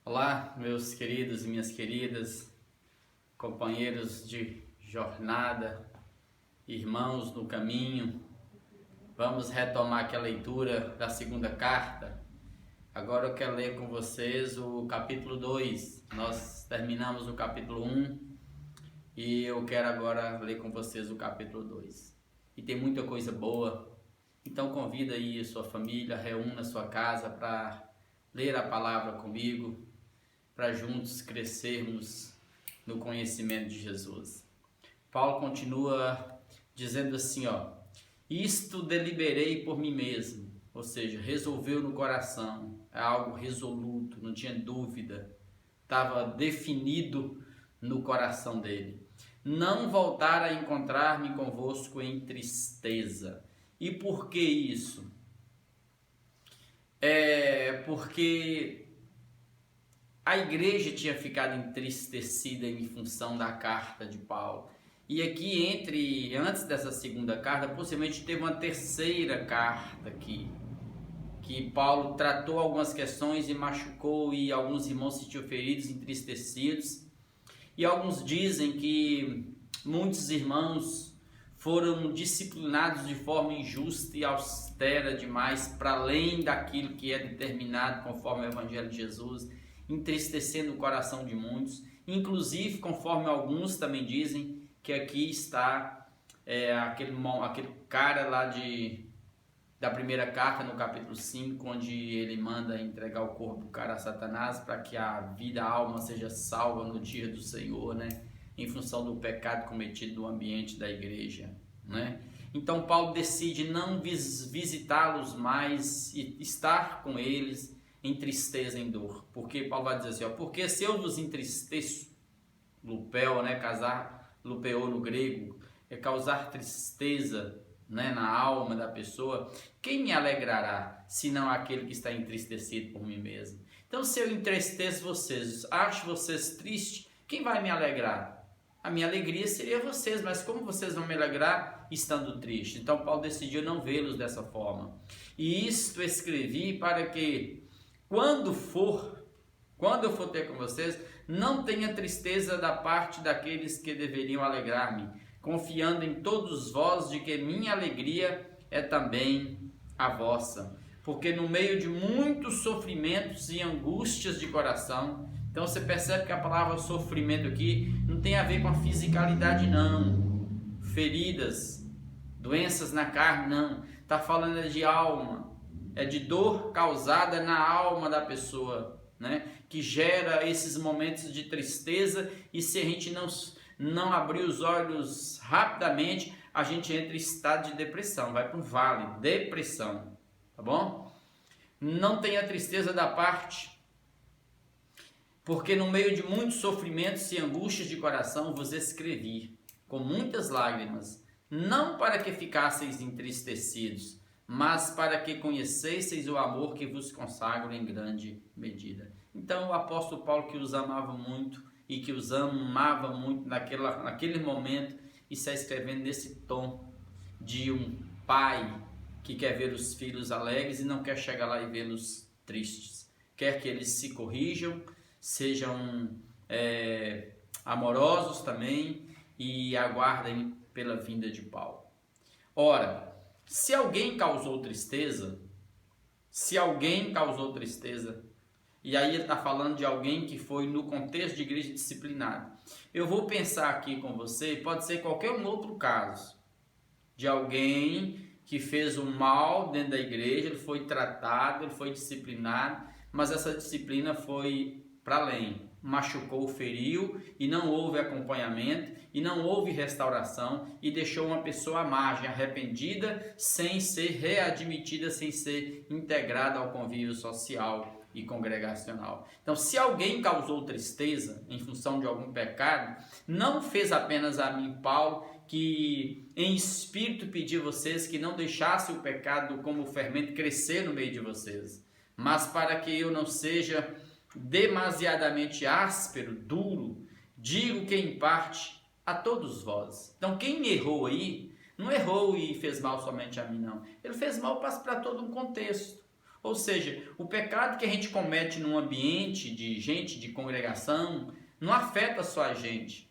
Olá, meus queridos e minhas queridas, companheiros de jornada, irmãos no caminho. Vamos retomar aqui a leitura da segunda carta. Agora eu quero ler com vocês o capítulo 2. Nós terminamos o capítulo 1 e eu quero agora ler com vocês o capítulo 2. E tem muita coisa boa, então convida aí a sua família, reúna a sua casa para ler a palavra comigo, para juntos crescermos no conhecimento de Jesus. Paulo continua dizendo assim, isto deliberei por mim mesmo, ou seja, resolveu no coração, é algo resoluto, não tinha dúvida, estava definido no coração dele. Não voltar a encontrar-me convosco em tristeza. E por que isso? Porque a igreja tinha ficado entristecida em função da carta de Paulo. E aqui antes dessa segunda carta, possivelmente teve uma terceira carta aqui, que Paulo tratou algumas questões e machucou, e alguns irmãos se sentiam feridos, entristecidos. E alguns dizem que muitos irmãos foram disciplinados de forma injusta e austera demais, para além daquilo que é determinado conforme o Evangelho de Jesus, entristecendo o coração de muitos, inclusive conforme alguns também dizem que aqui está aquele cara lá da primeira carta, no capítulo 5, onde ele manda entregar o corpo do cara a Satanás para que a vida, a alma seja salva no dia do Senhor, né? Em função do pecado cometido no ambiente da igreja, né? Então Paulo decide não visitá-los mais e estar com eles em tristeza, em dor. Porque Paulo vai dizer assim, porque se eu vos entristeço, lupeo, né, lupeo no grego, é causar tristeza, né, na alma da pessoa, quem me alegrará, senão aquele que está entristecido por mim mesmo? Então, se eu entristeço vocês, acho vocês tristes, quem vai me alegrar? A minha alegria seria vocês, mas como vocês vão me alegrar estando triste? Então, Paulo decidiu não vê-los dessa forma. E isto escrevi para que, quando eu for ter com vocês, não tenha tristeza da parte daqueles que deveriam alegrar-me, confiando em todos vós de que minha alegria é também a vossa. Porque no meio de muitos sofrimentos e angústias de coração, então você percebe que a palavra sofrimento aqui não tem a ver com a fisicalidade, não. Feridas, doenças na carne, não. Está falando de alma, é de dor causada na alma da pessoa, né? Que gera esses momentos de tristeza, e se a gente não abrir os olhos rapidamente, a gente entra em estado de depressão, vai para um vale, depressão, tá bom? Não tenha tristeza da parte, porque no meio de muitos sofrimentos e angústias de coração vos escrevi, com muitas lágrimas, não para que ficasseis entristecidos, mas para que conhecesseis o amor que vos consagro em grande medida. Então o apóstolo Paulo, que os amava muito e que os amava muito naquele momento, está escrevendo nesse tom de um pai que quer ver os filhos alegres e não quer chegar lá e vê-los tristes. Quer que eles se corrijam, sejam amorosos também e aguardem pela vinda de Paulo. Ora, se alguém causou tristeza, e aí ele está falando de alguém que foi no contexto de igreja disciplinada. Eu vou pensar aqui com você, pode ser qualquer um outro caso, de alguém que fez um mal dentro da igreja, ele foi tratado, ele foi disciplinado, mas essa disciplina foi para além, machucou, feriu, e não houve acompanhamento, e não houve restauração, e deixou uma pessoa à margem, arrependida, sem ser readmitida, sem ser integrada ao convívio social e congregacional. Então, se alguém causou tristeza em função de algum pecado, não fez apenas a mim, Paulo, que em espírito pedi a vocês que não deixassem o pecado como fermento crescer no meio de vocês, mas para que eu não seja demasiadamente áspero, duro, digo que em parte a todos vós. Então quem errou aí, não errou e fez mal somente a mim, não. Ele fez mal para todo um contexto. Ou seja, o pecado que a gente comete num ambiente de gente, de congregação, não afeta só a gente.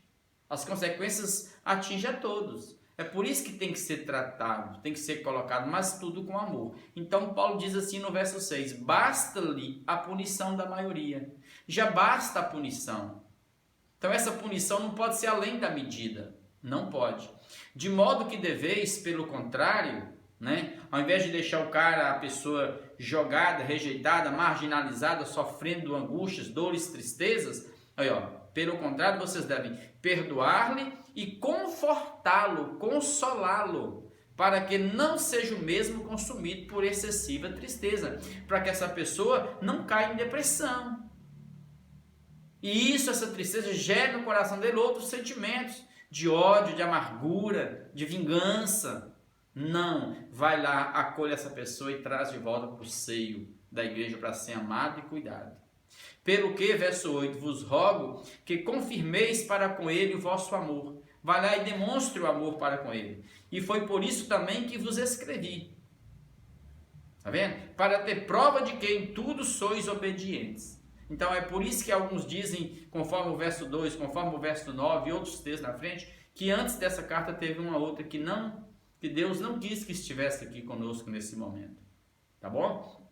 As consequências atingem a todos. É por isso que tem que ser tratado, tem que ser colocado, mas tudo com amor. Então Paulo diz assim no verso 6, basta-lhe a punição da maioria. Já basta a punição. Então essa punição não pode ser além da medida. Não pode. De modo que deveis, pelo contrário, ao invés de deixar o cara, a pessoa jogada, rejeitada, marginalizada, sofrendo angústias, dores, tristezas, pelo contrário, vocês devem perdoar-lhe e confortá-lo, consolá-lo, para que não seja o mesmo consumido por excessiva tristeza, para que essa pessoa não caia em depressão. E essa tristeza gera no coração dele outros sentimentos, de ódio, de amargura, de vingança. Não, vai lá, acolhe essa pessoa e traz de volta para o seio da igreja para ser amado e cuidado. Pelo que, verso 8, vos rogo que confirmeis para com ele o vosso amor. Vai lá e demonstre o amor para com ele. E foi por isso também que vos escrevi. Está vendo? Para ter prova de que em tudo sois obedientes. Então é por isso que alguns dizem, conforme o verso 2, conforme o verso 9 e outros textos na frente, que antes dessa carta teve uma outra que Deus não quis que estivesse aqui conosco nesse momento. Tá bom?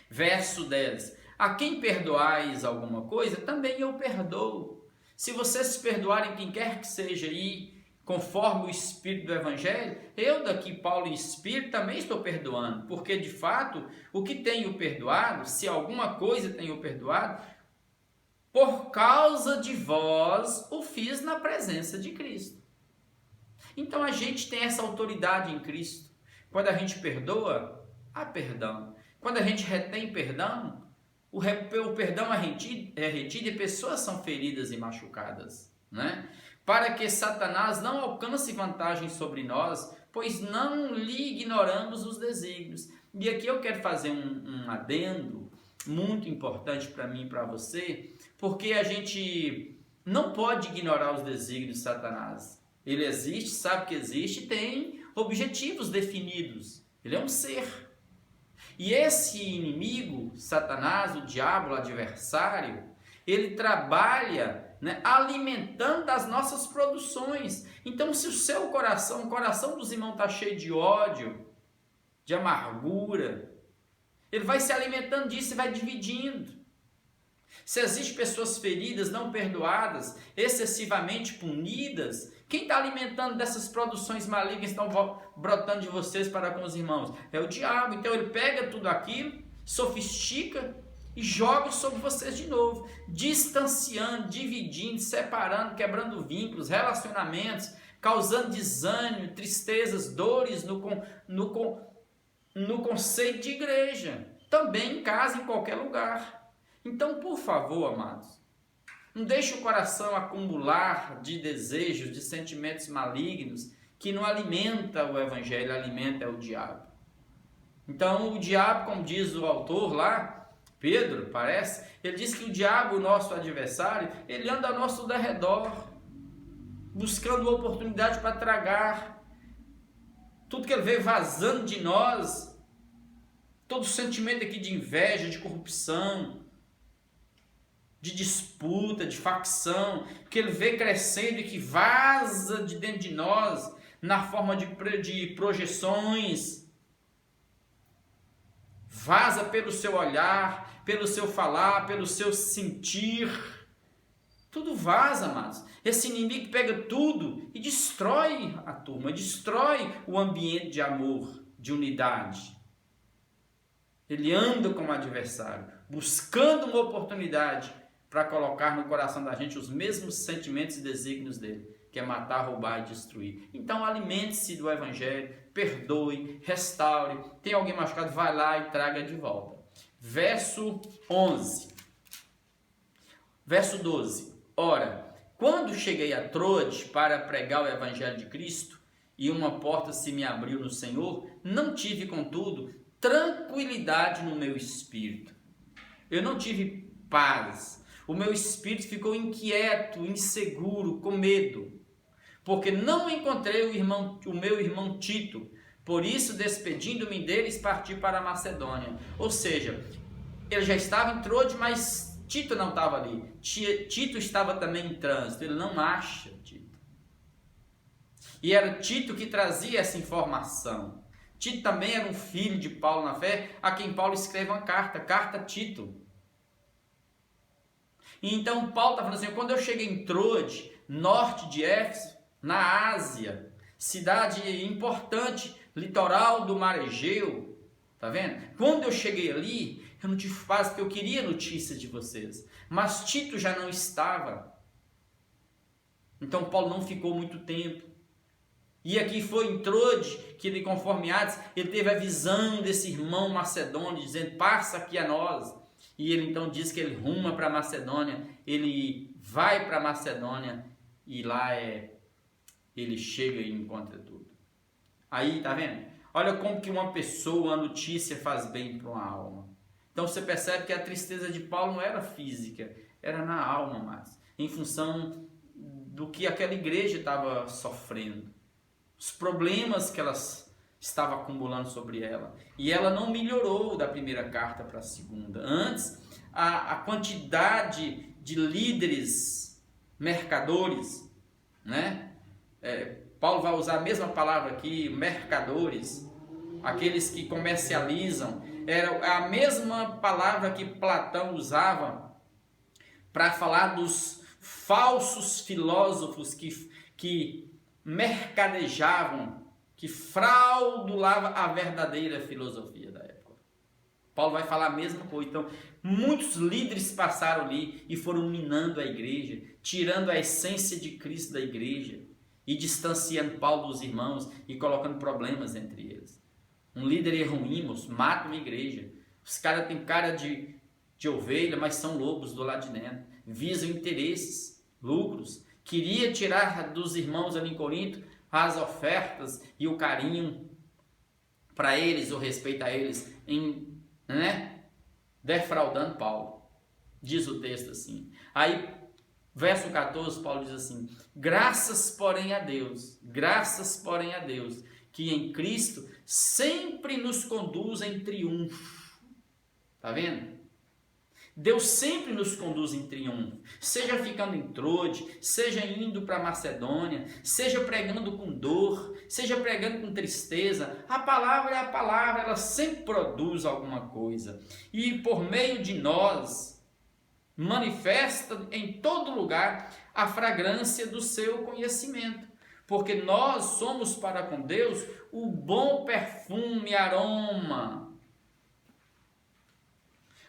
Verso 10. A quem perdoais alguma coisa, também eu perdoo. Se vocês se perdoarem quem quer que seja aí, conforme o Espírito do Evangelho, eu daqui, Paulo em Espírito, também estou perdoando. Porque, de fato, o que tenho perdoado, se alguma coisa tenho perdoado, por causa de vós, o fiz na presença de Cristo. Então, a gente tem essa autoridade em Cristo. Quando a gente perdoa, há perdão. Quando a gente retém perdão, o perdão é retido e pessoas são feridas e machucadas, Para que Satanás não alcance vantagem sobre nós, pois não lhe ignoramos os desígnios. E aqui eu quero fazer um adendo muito importante para mim e para você, porque a gente não pode ignorar os desígnios de Satanás. Ele existe, sabe que existe e tem objetivos definidos. Ele é um ser. E esse inimigo, Satanás, o diabo, o adversário, ele trabalha alimentando as nossas produções. Então, se o seu coração, o coração dos irmãos está cheio de ódio, de amargura, ele vai se alimentando disso e vai dividindo. Se existem pessoas feridas, não perdoadas, excessivamente punidas, quem está alimentando dessas produções malignas que estão brotando de vocês para com os irmãos? É o diabo. Então ele pega tudo aquilo, sofistica e joga sobre vocês de novo, distanciando, dividindo, separando, quebrando vínculos, relacionamentos, causando desânimo, tristezas, dores no conceito de igreja, também em casa, em qualquer lugar. Então, por favor, amados, não deixe o coração acumular de desejos, de sentimentos malignos, que não alimenta o evangelho, alimenta o diabo. Então, o diabo, como diz o autor lá, Pedro, parece, ele diz que o diabo, o nosso adversário, ele anda ao nosso derredor, buscando oportunidade para tragar. Tudo que ele vê vazando de nós, todo sentimento aqui de inveja, de corrupção, de disputa, de facção, que ele vê crescendo e que vaza de dentro de nós na forma de projeções, vaza pelo seu olhar, pelo seu falar, pelo seu sentir, tudo vaza, amados. Esse inimigo pega tudo e destrói a turma, destrói o ambiente de amor, de unidade. Ele anda como adversário, buscando uma oportunidade para colocar no coração da gente os mesmos sentimentos e desígnios dele, que é matar, roubar e destruir. Então alimente-se do evangelho, perdoe, restaure. Tem alguém machucado, vai lá e traga de volta. Verso 11. Verso 12. Ora, quando cheguei a Troade para pregar o evangelho de Cristo, e uma porta se me abriu no Senhor, não tive, contudo, tranquilidade no meu espírito. Eu não tive paz. O meu espírito ficou inquieto, inseguro, com medo, porque não encontrei o meu irmão Tito, Por isso, despedindo-me deles, parti para a Macedônia. Ou seja, ele já estava em Troade, mas Tito não estava ali. Tito estava também em trânsito, ele não acha Tito. E era Tito que trazia essa informação. Tito também era um filho de Paulo na fé, a quem Paulo escreve uma carta a Tito. E então Paulo está falando assim, quando eu cheguei em Troade, norte de Éfeso, na Ásia, cidade importante, litoral do Mar Egeu, tá vendo? Quando eu cheguei ali, eu não tive paz, porque eu queria notícia de vocês, mas Tito já não estava. Então Paulo não ficou muito tempo. E aqui foi em Troade que ele, conforme Atos, ele teve a visão desse irmão macedônio, dizendo, passa aqui a nós. E ele então diz que ele ruma para a Macedônia, ele vai para a Macedônia e lá ele chega e encontra tudo. Aí, tá vendo? Olha como que uma pessoa, a notícia faz bem para uma alma. Então você percebe que a tristeza de Paulo não era física, era na alma mais, em função do que aquela igreja estava sofrendo, os problemas que elas estava acumulando sobre ela. E ela não melhorou da primeira carta para a segunda. Antes, a quantidade de líderes, mercadores, né? Paulo vai usar a mesma palavra aqui, mercadores, aqueles que comercializam. Era a mesma palavra que Platão usava para falar dos falsos filósofos que mercadejavam, que fraudulava a verdadeira filosofia da época. Paulo vai falar a mesma coisa. Então, muitos líderes passaram ali e foram minando a igreja, tirando a essência de Cristo da igreja e distanciando Paulo dos irmãos e colocando problemas entre eles. Um líder ruim, mata uma igreja. Os caras têm cara de ovelha, mas são lobos do lado de dentro. Visam interesses, lucros. Queria tirar dos irmãos ali em Corinto as ofertas e o carinho para eles, o respeito a eles, defraudando Paulo. Diz o texto assim. Aí, verso 14, Paulo diz assim, graças porém a Deus, que em Cristo sempre nos conduz em triunfo. Tá vendo? Deus sempre nos conduz em triunfo, seja ficando em Troade, seja indo para Macedônia, seja pregando com dor, seja pregando com tristeza. A palavra é a palavra, ela sempre produz alguma coisa. E por meio de nós, manifesta em todo lugar a fragrância do seu conhecimento. Porque nós somos para com Deus o bom perfume, aroma.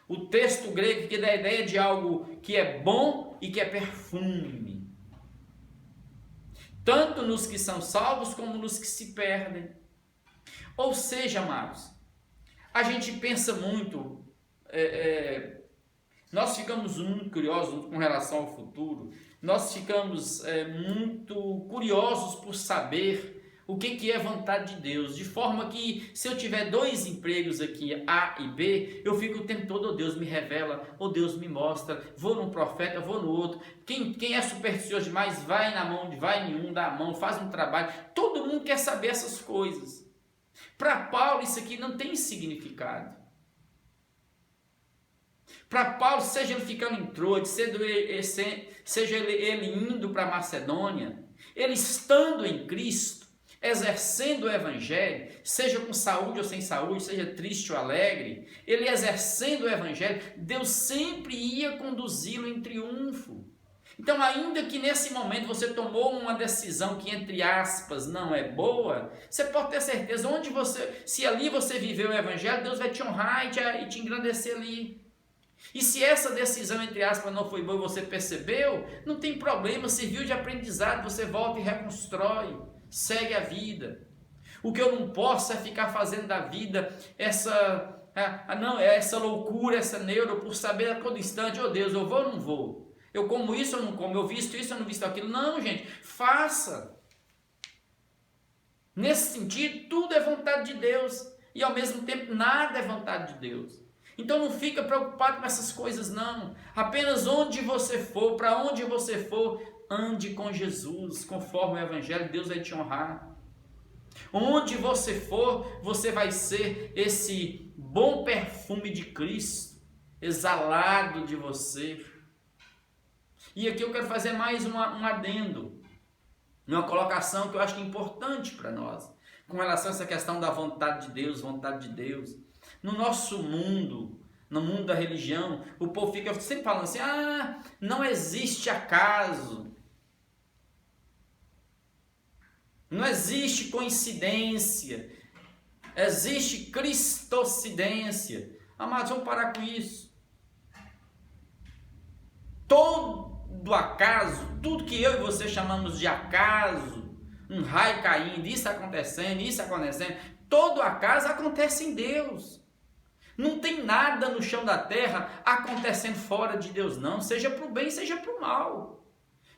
O texto grego que dá a ideia de algo que é bom e que é perfume. Tanto nos que são salvos como nos que se perdem. Ou seja, amados, a gente pensa muito, nós ficamos muito curiosos com relação ao futuro, nós ficamos muito curiosos por saber o que é vontade de Deus, de forma que se eu tiver 2 empregos aqui, A e B, eu fico o tempo todo, Deus me revela, Deus me mostra, vou num profeta, vou no outro. Quem é supersticioso demais, vai em um, dá a mão, faz um trabalho. Todo mundo quer saber essas coisas. Para Paulo isso aqui não tem significado. Para Paulo, seja ele ficando em Troade, seja ele indo para Macedônia, ele estando em Cristo, exercendo o evangelho, seja com saúde ou sem saúde, seja triste ou alegre, ele exercendo o evangelho, Deus sempre ia conduzi-lo em triunfo. Então, ainda que nesse momento você tomou uma decisão que, entre aspas, não é boa, você pode ter certeza, se ali você viveu o evangelho, Deus vai te honrar e te engrandecer ali. E se essa decisão, entre aspas, não foi boa e você percebeu, não tem problema, serviu de aprendizado, você volta e reconstrói. Segue a vida. O que eu não posso é ficar fazendo da vida essa loucura, essa neuro, por saber a todo instante, Deus, eu vou ou não vou? Eu como isso ou não como? Eu visto isso ou não visto aquilo? Não, gente, faça. Nesse sentido, tudo é vontade de Deus e ao mesmo tempo nada é vontade de Deus. Então não fica preocupado com essas coisas não. Apenas onde você for, para onde você for, ande com Jesus, conforme o Evangelho, Deus vai te honrar. Onde você for, você vai ser esse bom perfume de Cristo exalado de você. E aqui eu quero fazer mais um adendo, uma colocação que eu acho que é importante para nós, com relação a essa questão da vontade de Deus, vontade de Deus. No nosso mundo, no mundo da religião, o povo fica sempre falando assim, não existe acaso, não existe coincidência, existe cristocidência. Amados, vamos parar com isso. Todo acaso, tudo que eu e você chamamos de acaso, um raio caindo, isso acontecendo, todo acaso acontece em Deus. Não tem nada no chão da terra acontecendo fora de Deus, não, seja para o bem, seja para o mal.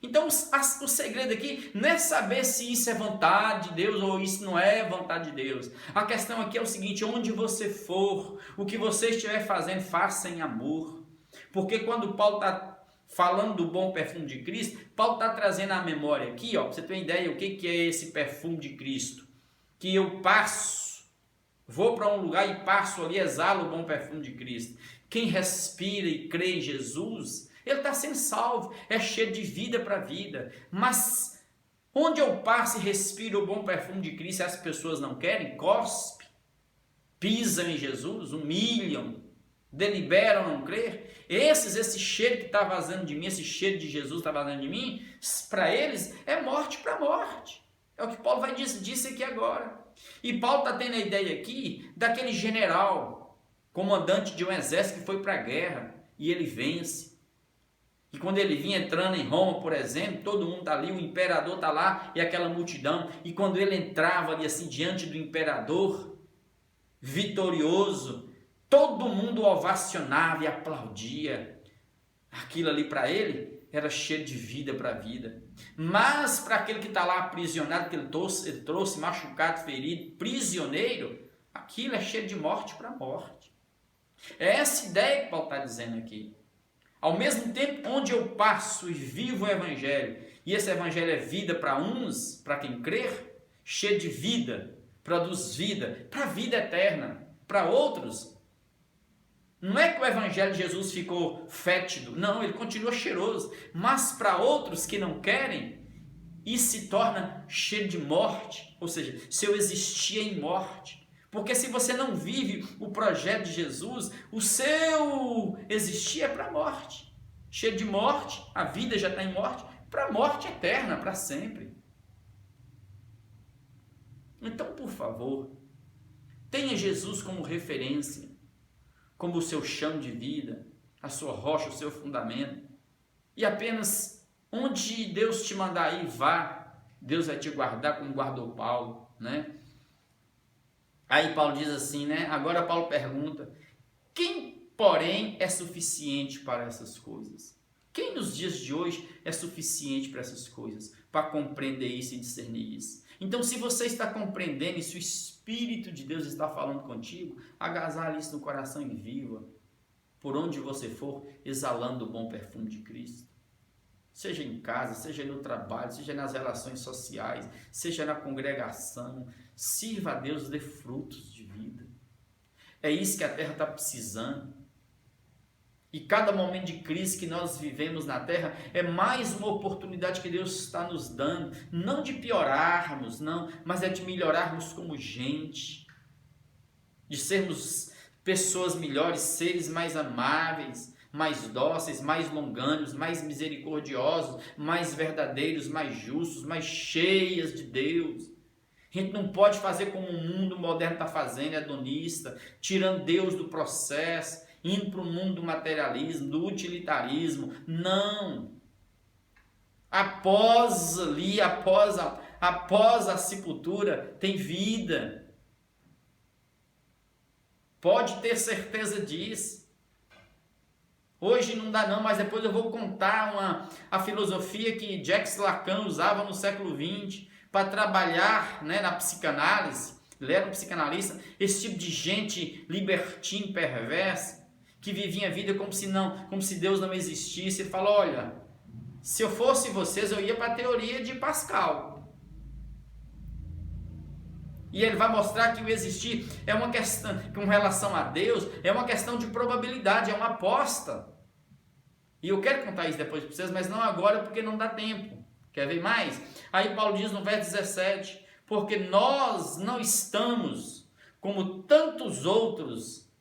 Então o segredo aqui não é saber se isso é vontade de Deus ou isso não é vontade de Deus. A questão aqui é o seguinte: onde você for, o que você estiver fazendo, faça em amor. Porque quando Paulo está falando do bom perfume de Cristo, Paulo está trazendo à memória aqui, para você ter uma ideia, o que é esse perfume de Cristo? Que eu vou para um lugar e passo ali, exalo o bom perfume de Cristo. Quem respira e crê em Jesus, ele está sendo salvo, é cheio de vida para a vida. Mas onde eu passo e respiro o bom perfume de Cristo e as pessoas não querem, cospe, pisam em Jesus, humilham, deliberam não crer, esse cheiro que está vazando de mim, esse cheiro de Jesus está vazando de mim, para eles é morte para morte. É o que Paulo vai dizer aqui agora. E Paulo está tendo a ideia aqui daquele general, comandante de um exército que foi para a guerra e ele vence. E quando ele vinha entrando em Roma, por exemplo, todo mundo está ali, o imperador está lá e aquela multidão. E quando ele entrava ali assim diante do imperador, vitorioso, todo mundo ovacionava e aplaudia. Aquilo ali para ele era cheio de vida para a vida. Mas para aquele que está lá aprisionado, que ele trouxe machucado, ferido, prisioneiro, aquilo é cheio de morte para morte. É essa ideia que Paulo está dizendo aqui. Ao mesmo tempo, onde eu passo e vivo o evangelho, e esse evangelho é vida para uns, para quem crer, cheio de vida, produz vida, para a vida eterna. Para outros, não é que o evangelho de Jesus ficou fétido, não, ele continua cheiroso, mas para outros que não querem, isso se torna cheio de morte, ou seja, seu existir em morte. Porque se você não vive o projeto de Jesus, o seu existir é para a morte. Cheio de morte, a vida já está em morte, para a morte eterna, para sempre. Então, por favor, tenha Jesus como referência, como o seu chão de vida, a sua rocha, o seu fundamento. E apenas onde Deus te mandar ir, vá. Deus vai te guardar como guardou Paulo, né? Aí Paulo diz assim, né? Agora Paulo pergunta: quem, porém, é suficiente para essas coisas? Quem nos dias de hoje é suficiente para essas coisas? Para compreender isso e discernir isso? Então, se você está compreendendo e se o Espírito de Deus está falando contigo, agasalhe isso no coração e viva, por onde você for, exalando o bom perfume de Cristo. Seja em casa, seja no trabalho, seja nas relações sociais, seja na congregação, sirva a Deus, dê frutos de vida. É isso que a terra está precisando. E cada momento de crise que nós vivemos na terra é mais uma oportunidade que Deus está nos dando, não de piorarmos, não, mas é de melhorarmos como gente, de sermos pessoas melhores, seres mais amáveis, mais dóceis, mais longânimos, mais misericordiosos, mais verdadeiros, mais justos, mais cheias de Deus. A gente não pode fazer como o mundo moderno está fazendo, hedonista, tirando Deus do processo, indo para o mundo do materialismo, do utilitarismo. Não. Após a sepultura, tem vida. Pode ter certeza disso. Hoje não dá não, mas depois eu vou contar a filosofia que Jacques Lacan usava no século XX para trabalhar, né, na psicanálise. Ele era um psicanalista, esse tipo de gente libertino, perversa, que vivia a vida como se Deus não existisse. Ele fala: olha, se eu fosse vocês, eu ia para a teoria de Pascal. E ele vai mostrar que o existir é uma questão, com relação a Deus, é uma questão de probabilidade, é uma aposta. E eu quero contar isso depois para vocês, mas não agora porque não dá tempo. Quer ver mais? Aí Paulo diz no verso 17, porque nós não estamos como tantos outros.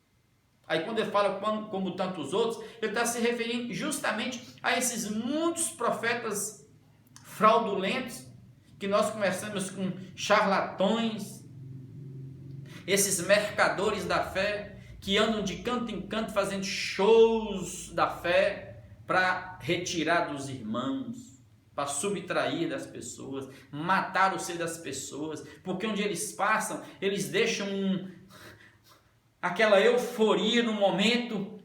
Aí quando ele fala como tantos outros, ele está se referindo justamente a esses muitos profetas fraudulentos, que nós conversamos com charlatões, esses mercadores da fé, que andam de canto em canto fazendo shows da fé para retirar dos irmãos, para subtrair das pessoas, matar o ser das pessoas, porque onde eles passam, eles deixam aquela euforia no momento,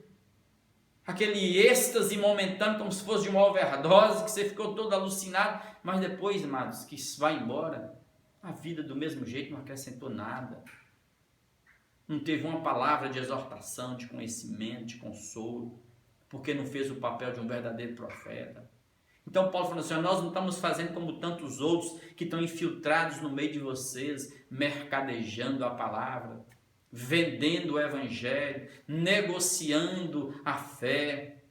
aquele êxtase momentâneo, como se fosse de uma overdose, que você ficou todo alucinado, mas depois, amados, que isso vai embora, a vida do mesmo jeito não acrescentou nada, não teve uma palavra de exortação, de conhecimento, de consolo, porque não fez o papel de um verdadeiro profeta. Então Paulo falou assim, nós não estamos fazendo como tantos outros que estão infiltrados no meio de vocês, mercadejando a palavra, vendendo o evangelho, negociando a fé,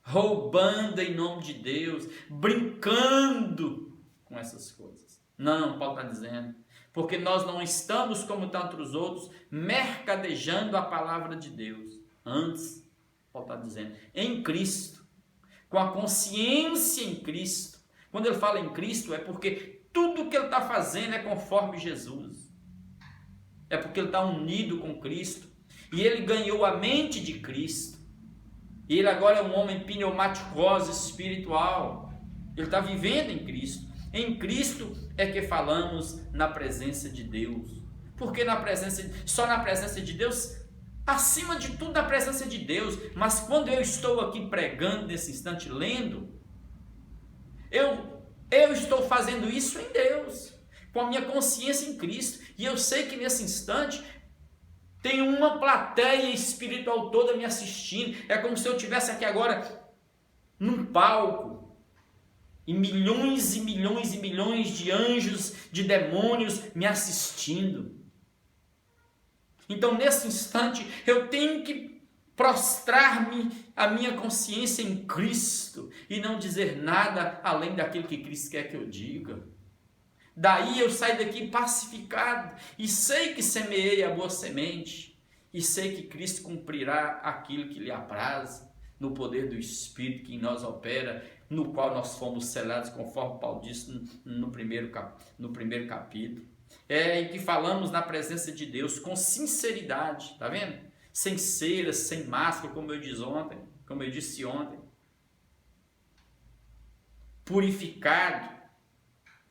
roubando em nome de Deus, brincando com essas coisas. Não, Paulo está dizendo, porque nós não estamos como tantos outros, mercadejando a palavra de Deus. Antes, Paulo está dizendo, em Cristo, com a consciência em Cristo. Quando ele fala em Cristo, é porque tudo que ele está fazendo é conforme Jesus. É porque ele está unido com Cristo. E ele ganhou a mente de Cristo. E ele agora é um homem pneumaticose espiritual. Ele está vivendo em Cristo. Em Cristo é que falamos na presença de Deus. Porque só na presença de Deus, acima de tudo na presença de Deus. Mas quando eu estou aqui pregando nesse instante, lendo, eu estou fazendo isso em Deus, com a minha consciência em Cristo. E eu sei que nesse instante tem uma plateia espiritual toda me assistindo. É como se eu estivesse aqui agora num palco, e milhões e milhões e milhões de anjos, de demônios me assistindo. Então nesse instante eu tenho que prostrar-me a minha consciência em Cristo e não dizer nada além daquilo que Cristo quer que eu diga. Daí eu saio daqui pacificado e sei que semeei a boa semente e sei que Cristo cumprirá aquilo que lhe apraz no poder do Espírito que em nós opera, no qual nós fomos selados, conforme Paulo disse no primeiro capítulo. É em que falamos na presença de Deus com sinceridade, tá vendo? Sem cera, sem máscara, como eu disse ontem. Purificado,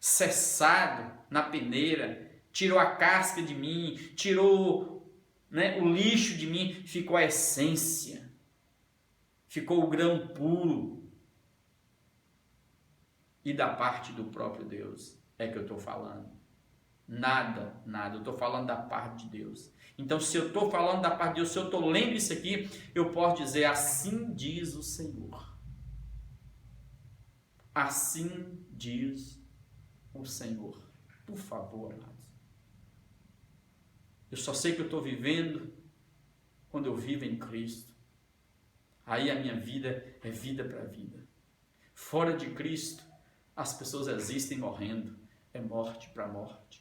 cessado na peneira, tirou a casca de mim, tirou, o lixo de mim, ficou a essência, ficou o grão puro. E da parte do próprio Deus é que eu estou falando. Nada, eu estou falando da parte de Deus. Então, se eu estou falando da parte de Deus, se eu estou lendo isso aqui, eu posso dizer, assim diz o Senhor. Assim diz o Senhor. Por favor, amados. Eu só sei que eu estou vivendo quando eu vivo em Cristo. Aí a minha vida é vida para vida. Fora de Cristo, as pessoas existem morrendo. É morte para morte.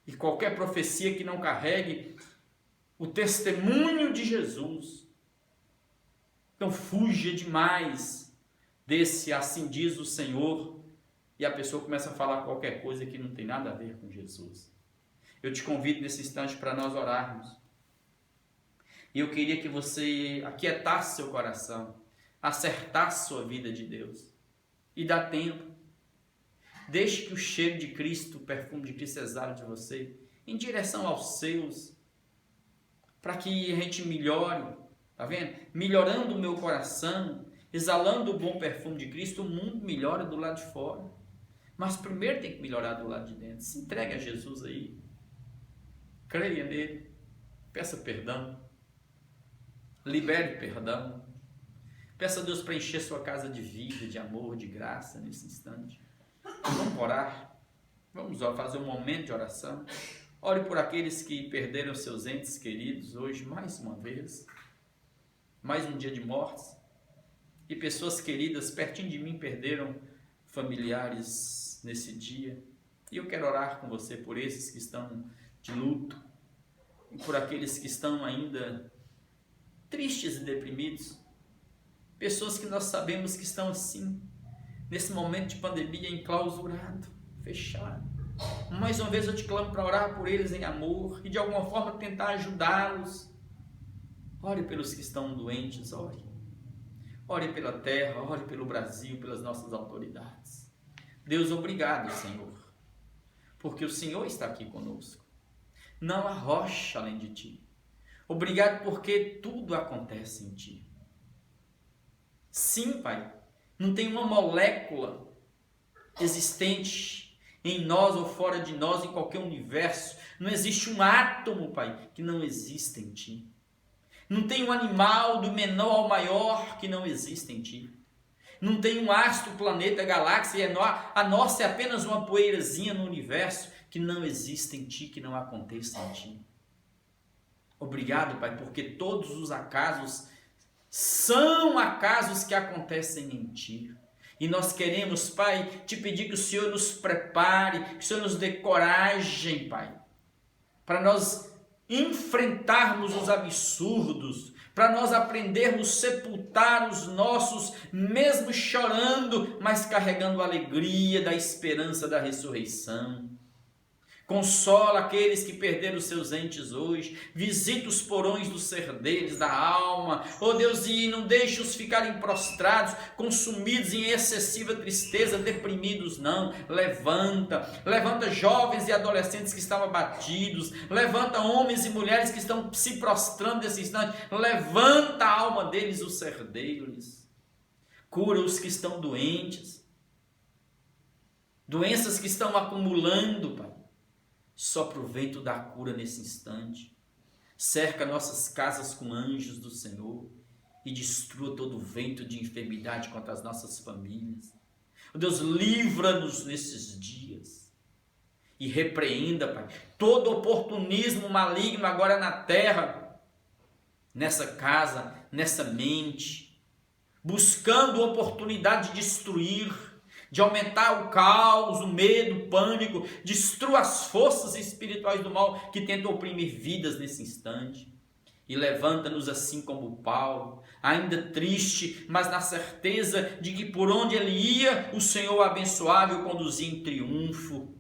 E qualquer profecia que não carregue o testemunho de Jesus. Então fuja demais desse assim diz o Senhor, e a pessoa começa a falar qualquer coisa que não tem nada a ver com Jesus. Eu te convido nesse instante para nós orarmos. E eu queria que você aquietasse seu coração, acertasse sua vida de Deus. E dá tempo. Deixe que o cheiro de Cristo, o perfume de Cristo exale de você em direção aos seus, para que a gente melhore, tá vendo? Melhorando o meu coração, exalando o bom perfume de Cristo, o mundo melhora do lado de fora. Mas primeiro tem que melhorar do lado de dentro. Se entregue a Jesus aí. Creia nele. Peça perdão. Libere perdão. Peça a Deus para encher sua casa de vida, de amor, de graça nesse instante. Vamos orar. Vamos fazer um momento de oração. Ore por aqueles que perderam seus entes queridos hoje, mais uma vez. Mais um dia de mortes. E pessoas queridas pertinho de mim perderam familiares nesse dia. E eu quero orar com você por esses que estão de luto. E por aqueles que estão ainda tristes e deprimidos. Pessoas que nós sabemos que estão assim, nesse momento de pandemia, enclausurado, fechado. Mais uma vez eu te clamo para orar por eles em amor e de alguma forma tentar ajudá-los. Ore pelos que estão doentes, ore. Ore pela terra, ore pelo Brasil, pelas nossas autoridades. Deus, obrigado, Senhor, porque o Senhor está aqui conosco. Não há rocha além de Ti. Obrigado porque tudo acontece em Ti. Sim, Pai, não tem uma molécula existente em nós ou fora de nós, em qualquer universo. Não existe um átomo, Pai, que não exista em Ti. Não tem um animal do menor ao maior que não exista em Ti. Não tem um astro, planeta, galáxia, e a nossa é apenas uma poeirazinha no universo que não existe em Ti, que não aconteça em Ti. Obrigado, Pai, porque todos os acasos são acasos que acontecem em Ti. E nós queremos, Pai, te pedir que o Senhor nos prepare, que o Senhor nos dê coragem, Pai, para nós enfrentarmos os absurdos, para nós aprendermos a sepultar os nossos, mesmo chorando, mas carregando a alegria da esperança da ressurreição. Consola aqueles que perderam seus entes hoje, visita os porões do ser deles, da alma, oh Deus, e não deixe-os ficarem prostrados, consumidos em excessiva tristeza, deprimidos não. Levanta jovens e adolescentes que estão abatidos, levanta homens e mulheres que estão se prostrando nesse instante, levanta a alma deles, o ser deles, cura os que estão doentes, doenças que estão acumulando, Pai. Sopra o vento da cura nesse instante. Cerca nossas casas com anjos do Senhor e destrua todo o vento de enfermidade contra as nossas famílias. Oh Deus, livra-nos nesses dias e repreenda, Pai, todo oportunismo maligno agora na terra, nessa casa, nessa mente, buscando oportunidade de destruir, de aumentar o caos, o medo, o pânico, destrua as forças espirituais do mal que tentam oprimir vidas nesse instante. E levanta-nos assim como Paulo, ainda triste, mas na certeza de que por onde ele ia, o Senhor o abençoava e o conduzia em triunfo.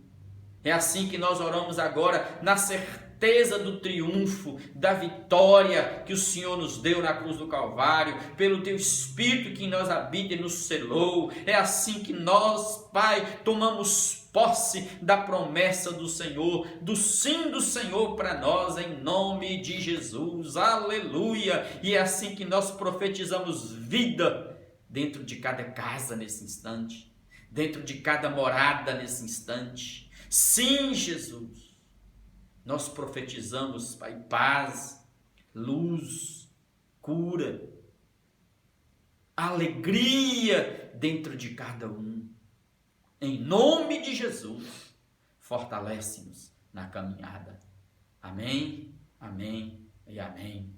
É assim que nós oramos agora, na certeza do triunfo, da vitória que o Senhor nos deu na cruz do Calvário, pelo Teu Espírito que em nós habita e nos selou. É assim que nós, Pai, tomamos posse da promessa do Senhor, do sim do Senhor para nós, em nome de Jesus, aleluia. E é assim que nós profetizamos vida dentro de cada casa nesse instante, dentro de cada morada nesse instante. Sim, Jesus, nós profetizamos, Pai, paz, luz, cura, alegria dentro de cada um. Em nome de Jesus, fortalece-nos na caminhada. Amém, amém e amém.